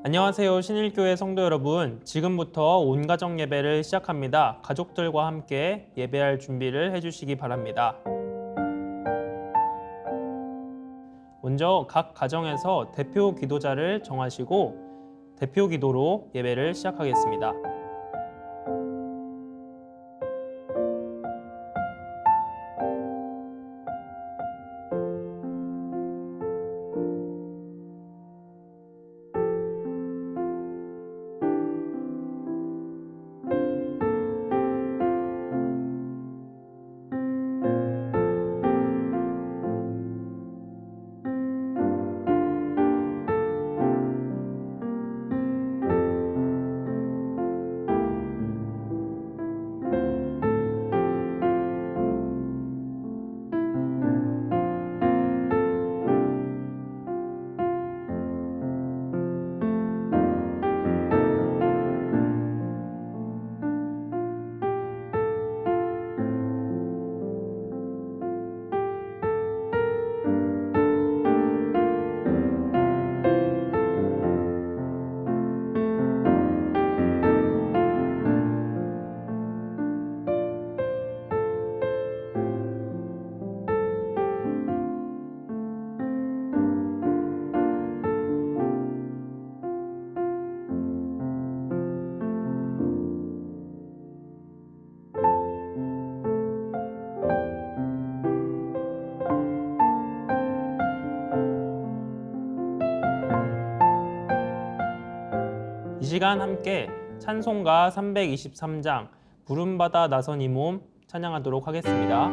안녕하세요. 신일교회 성도 여러분. 지금부터 온가정 예배를 시작합니다. 가족들과 함께 예배할 준비를 해주시기 바랍니다. 먼저 각 가정에서 대표 기도자를 정하시고 대표 기도로 예배를 시작하겠습니다. 이 시간 함께 찬송가 323장 부름받아 나선 이 몸 찬양하도록 하겠습니다.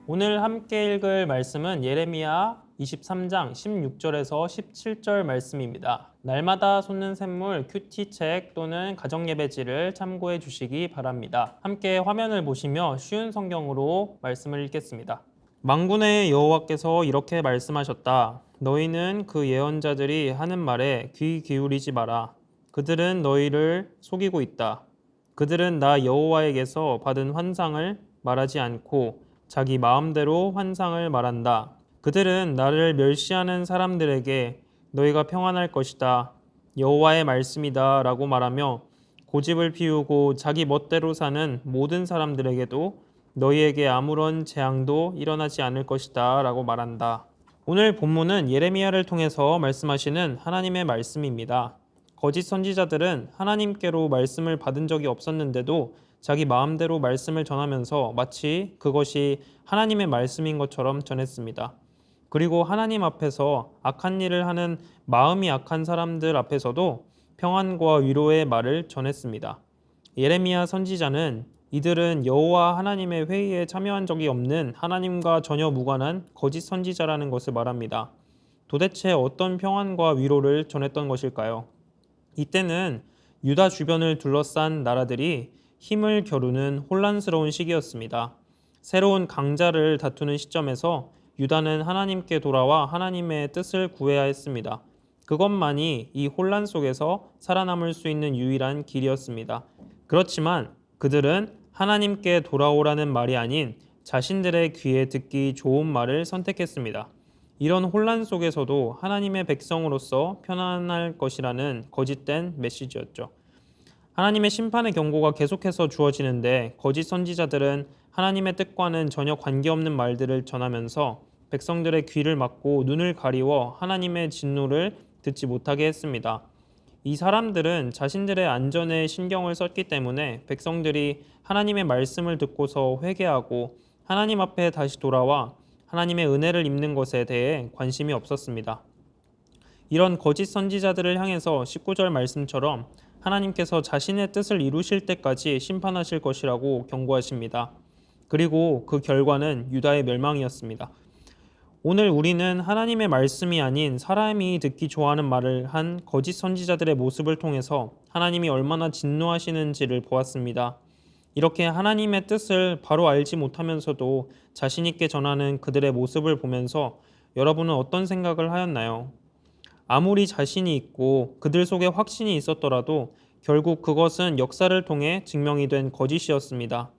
오늘 함께 읽을 말씀은 예레미야 23장 16절에서 17절 말씀입니다. 날마다 솟는 샘물 큐티책 또는 가정예배지를 참고해 주시기 바랍니다. 함께 화면을 보시며 쉬운 성경으로 말씀을 읽겠습니다. 만군의 여호와께서 이렇게 말씀하셨다. 너희는 그 예언자들이 하는 말에 귀 기울이지 마라. 그들은 너희를 속이고 있다. 그들은 나 여호와에게서 받은 환상을 말하지 않고 자기 마음대로 환상을 말한다. 그들은 나를 멸시하는 사람들에게 너희가 평안할 것이다. 여호와의 말씀이다 라고 말하며 고집을 피우고 자기 멋대로 사는 모든 사람들에게도 너희에게 아무런 재앙도 일어나지 않을 것이다 라고 말한다. 오늘 본문은 예레미야를 통해서 말씀하시는 하나님의 말씀입니다. 거짓 선지자들은 하나님께로 말씀을 받은 적이 없었는데도 자기 마음대로 말씀을 전하면서 마치 그것이 하나님의 말씀인 것처럼 전했습니다. 그리고 하나님 앞에서 악한 일을 하는 마음이 악한 사람들 앞에서도 평안과 위로의 말을 전했습니다. 예레미야 선지자는 이들은 여호와 하나님의 회의에 참여한 적이 없는 하나님과 전혀 무관한 거짓 선지자라는 것을 말합니다. 도대체 어떤 평안과 위로를 전했던 것일까요? 이때는 유다 주변을 둘러싼 나라들이 힘을 겨루는 혼란스러운 시기였습니다. 새로운 강자를 다투는 시점에서 유다는 하나님께 돌아와 하나님의 뜻을 구해야 했습니다. 그것만이 이 혼란 속에서 살아남을 수 있는 유일한 길이었습니다. 그렇지만 그들은 하나님께 돌아오라는 말이 아닌 자신들의 귀에 듣기 좋은 말을 선택했습니다. 이런 혼란 속에서도 하나님의 백성으로서 편안할 것이라는 거짓된 메시지였죠. 하나님의 심판의 경고가 계속해서 주어지는데 거짓 선지자들은 하나님의 뜻과는 전혀 관계없는 말들을 전하면서 백성들의 귀를 막고 눈을 가리워 하나님의 진노를 듣지 못하게 했습니다. 이 사람들은 자신들의 안전에 신경을 썼기 때문에 백성들이 하나님의 말씀을 듣고서 회개하고 하나님 앞에 다시 돌아와 하나님의 은혜를 입는 것에 대해 관심이 없었습니다. 이런 거짓 선지자들을 향해서 19절 말씀처럼 하나님께서 자신의 뜻을 이루실 때까지 심판하실 것이라고 경고하십니다. 그리고 그 결과는 유다의 멸망이었습니다. 오늘 우리는 하나님의 말씀이 아닌 사람이 듣기 좋아하는 말을 한 거짓 선지자들의 모습을 통해서 하나님이 얼마나 진노하시는지를 보았습니다. 이렇게 하나님의 뜻을 바로 알지 못하면서도 자신 있게 전하는 그들의 모습을 보면서 여러분은 어떤 생각을 하였나요? 아무리 자신이 있고 그들 속에 확신이 있었더라도 결국 그것은 역사를 통해 증명이 된 거짓이었습니다.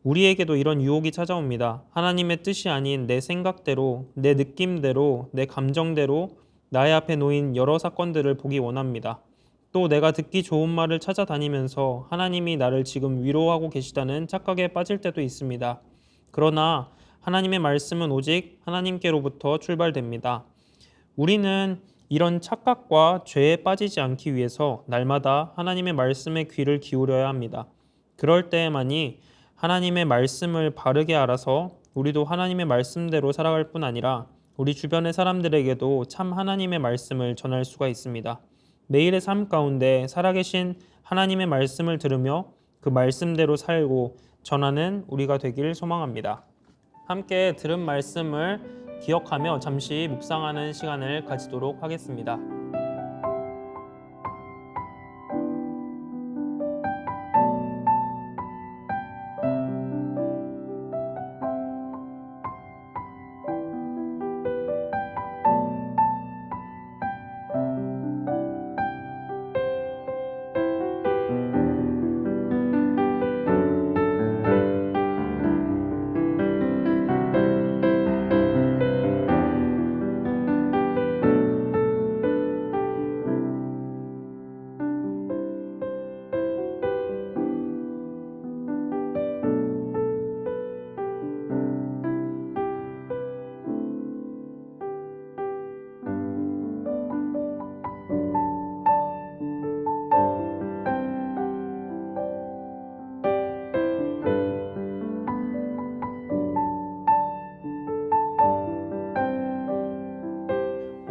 우리에게도 이런 유혹이 찾아옵니다. 하나님의 뜻이 아닌 내 생각대로, 내 느낌대로, 내 감정대로 나의 앞에 놓인 여러 사건들을 보기 원합니다. 또 내가 듣기 좋은 말을 찾아다니면서 하나님이 나를 지금 위로하고 계시다는 착각에 빠질 때도 있습니다. 그러나 하나님의 말씀은 오직 하나님께로부터 출발됩니다. 우리는 이런 착각과 죄에 빠지지 않기 위해서 날마다 하나님의 말씀에 귀를 기울여야 합니다. 그럴 때에만이 하나님의 말씀을 바르게 알아서 우리도 하나님의 말씀대로 살아갈 뿐 아니라 우리 주변의 사람들에게도 참 하나님의 말씀을 전할 수가 있습니다. 매일의 삶 가운데 살아계신 하나님의 말씀을 들으며 그 말씀대로 살고 전하는 우리가 되길 소망합니다. 함께 들은 말씀을 기억하며 잠시 묵상하는 시간을 가지도록 하겠습니다.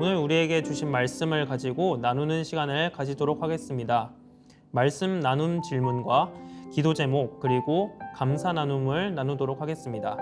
오늘 우리에게 주신 말씀을 가지고 나누는 시간을 가지도록 하겠습니다. 말씀 나눔 질문과 기도 제목 그리고 감사 나눔을 나누도록 하겠습니다.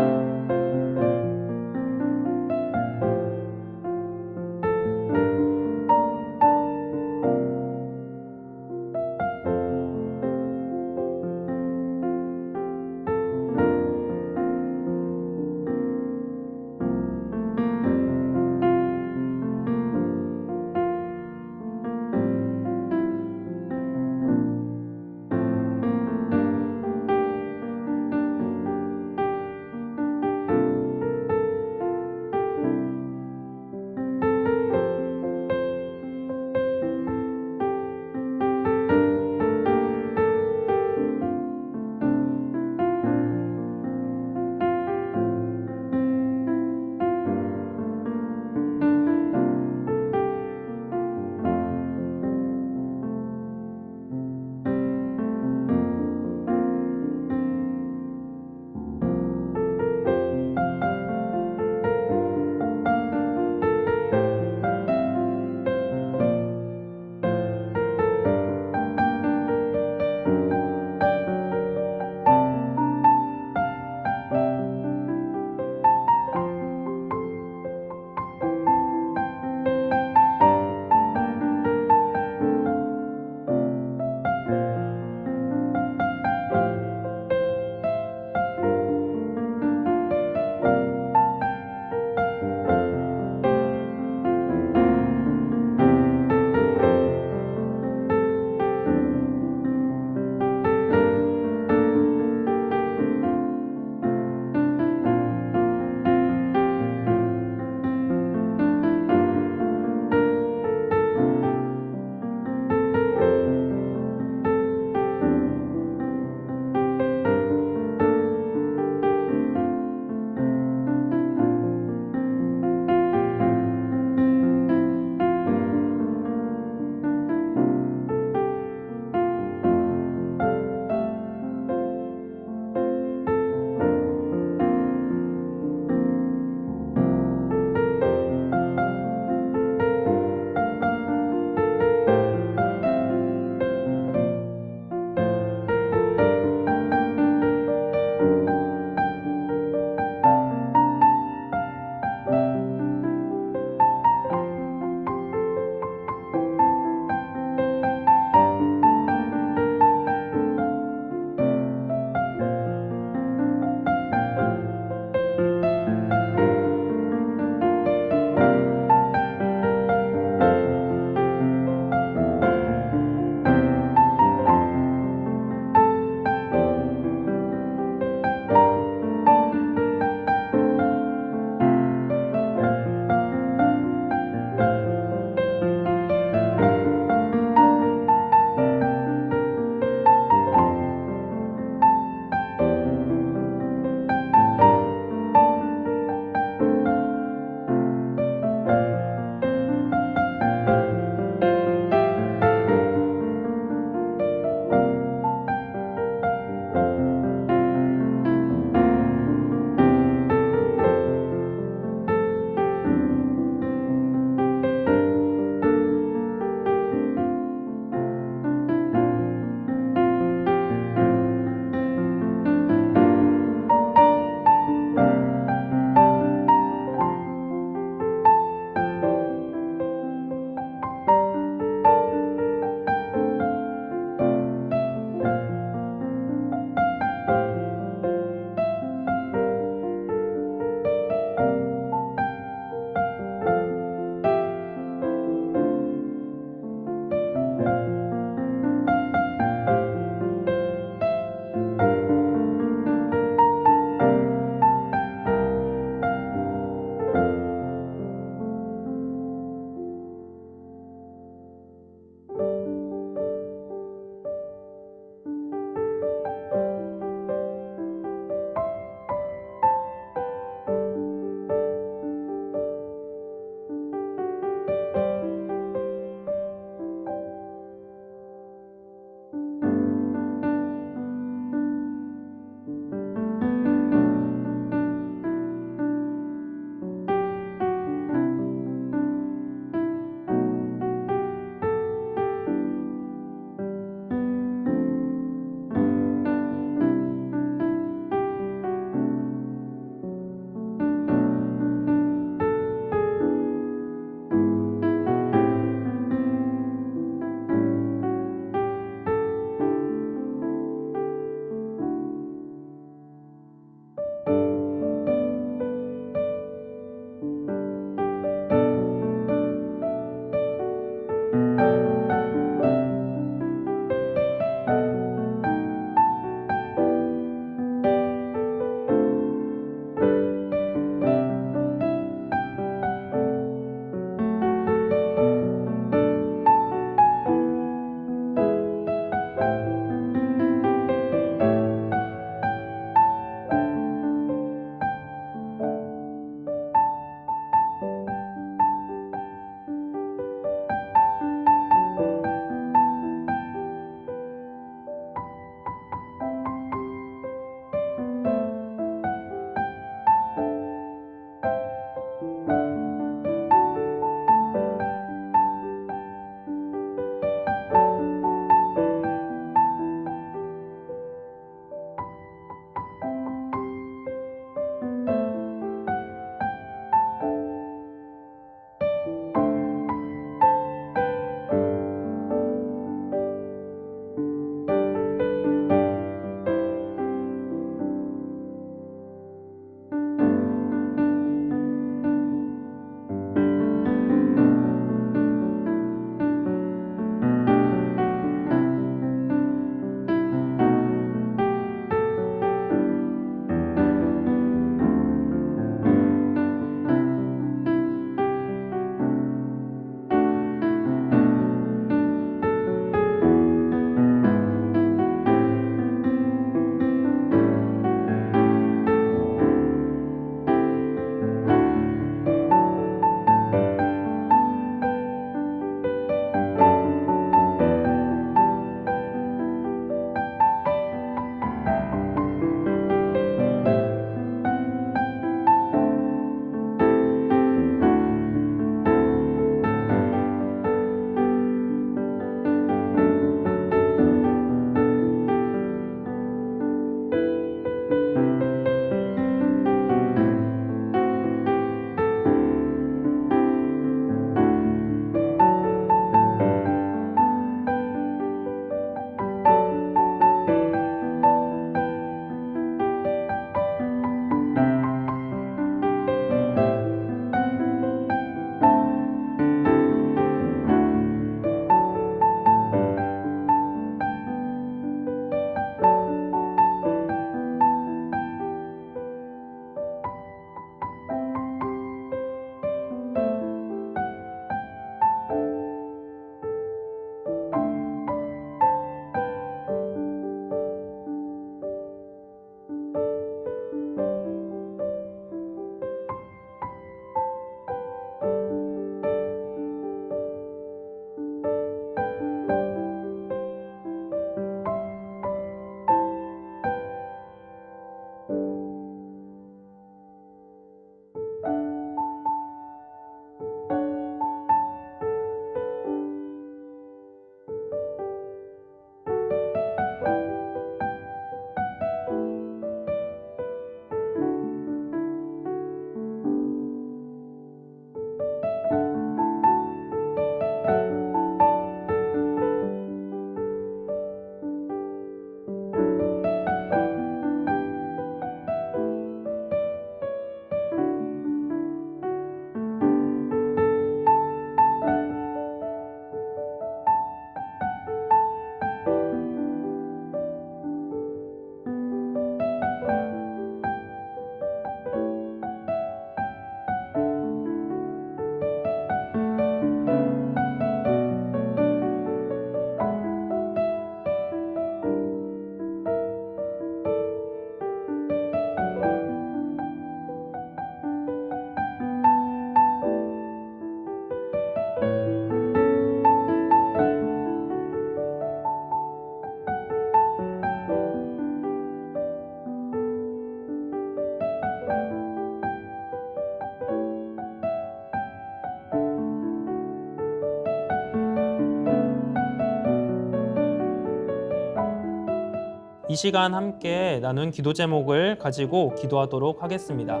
이 시간 함께 나눈 기도 제목을 가지고 기도하도록 하겠습니다.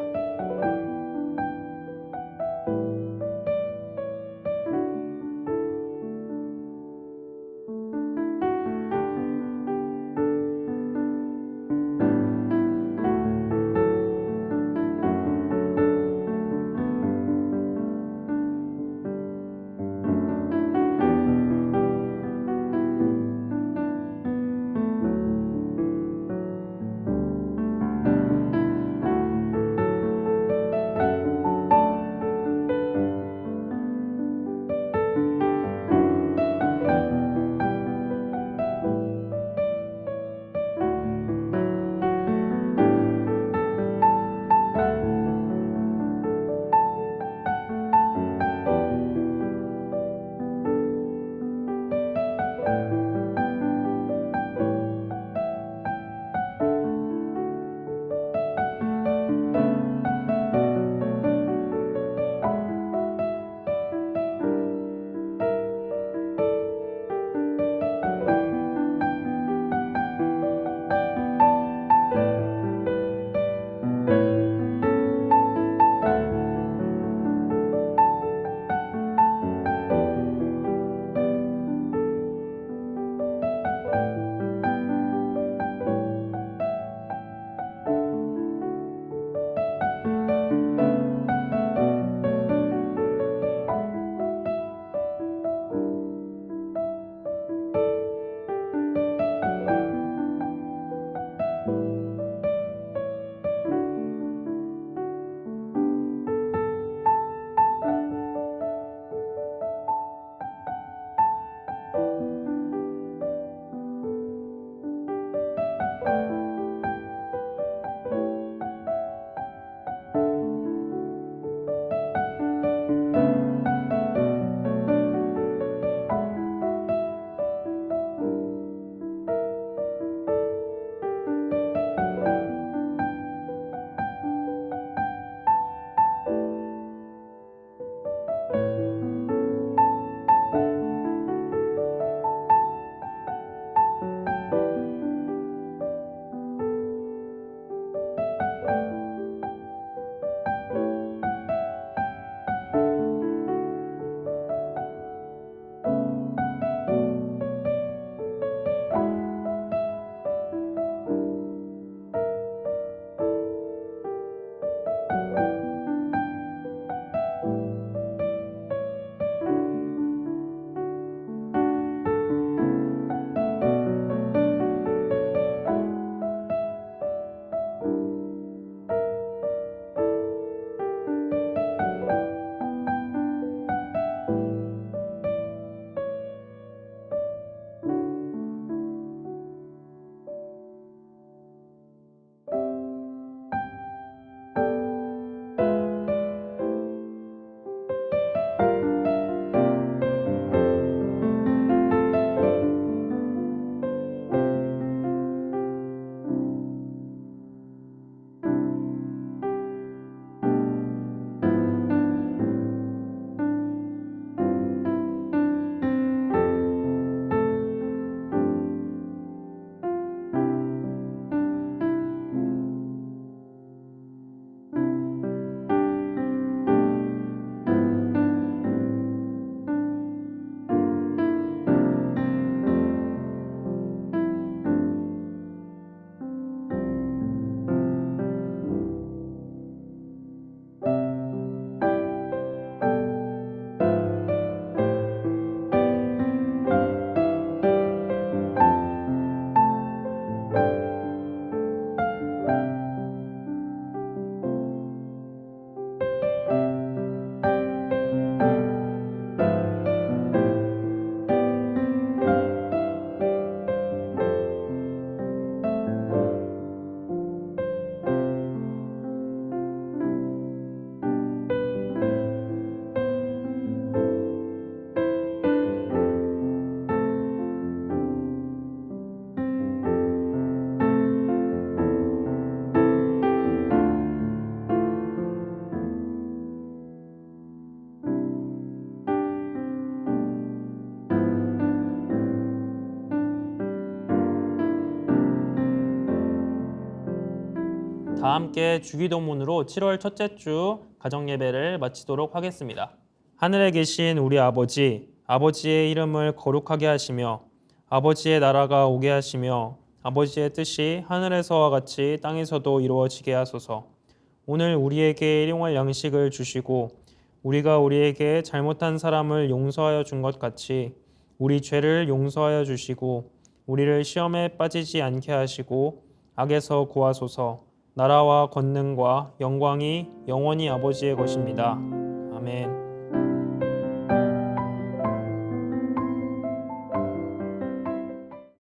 다 함께 주기도문으로 7월 첫째 주 가정예배를 마치도록 하겠습니다. 하늘에 계신 우리 아버지, 아버지의 이름을 거룩하게 하시며 아버지의 나라가 오게 하시며 아버지의 뜻이 하늘에서와 같이 땅에서도 이루어지게 하소서. 오늘 우리에게 일용할 양식을 주시고 우리가 우리에게 잘못한 사람을 용서하여 준 것 같이 우리 죄를 용서하여 주시고 우리를 시험에 빠지지 않게 하시고 악에서 구하소서. 나라와 권능과 영광이 영원히 아버지의 것입니다. 아멘.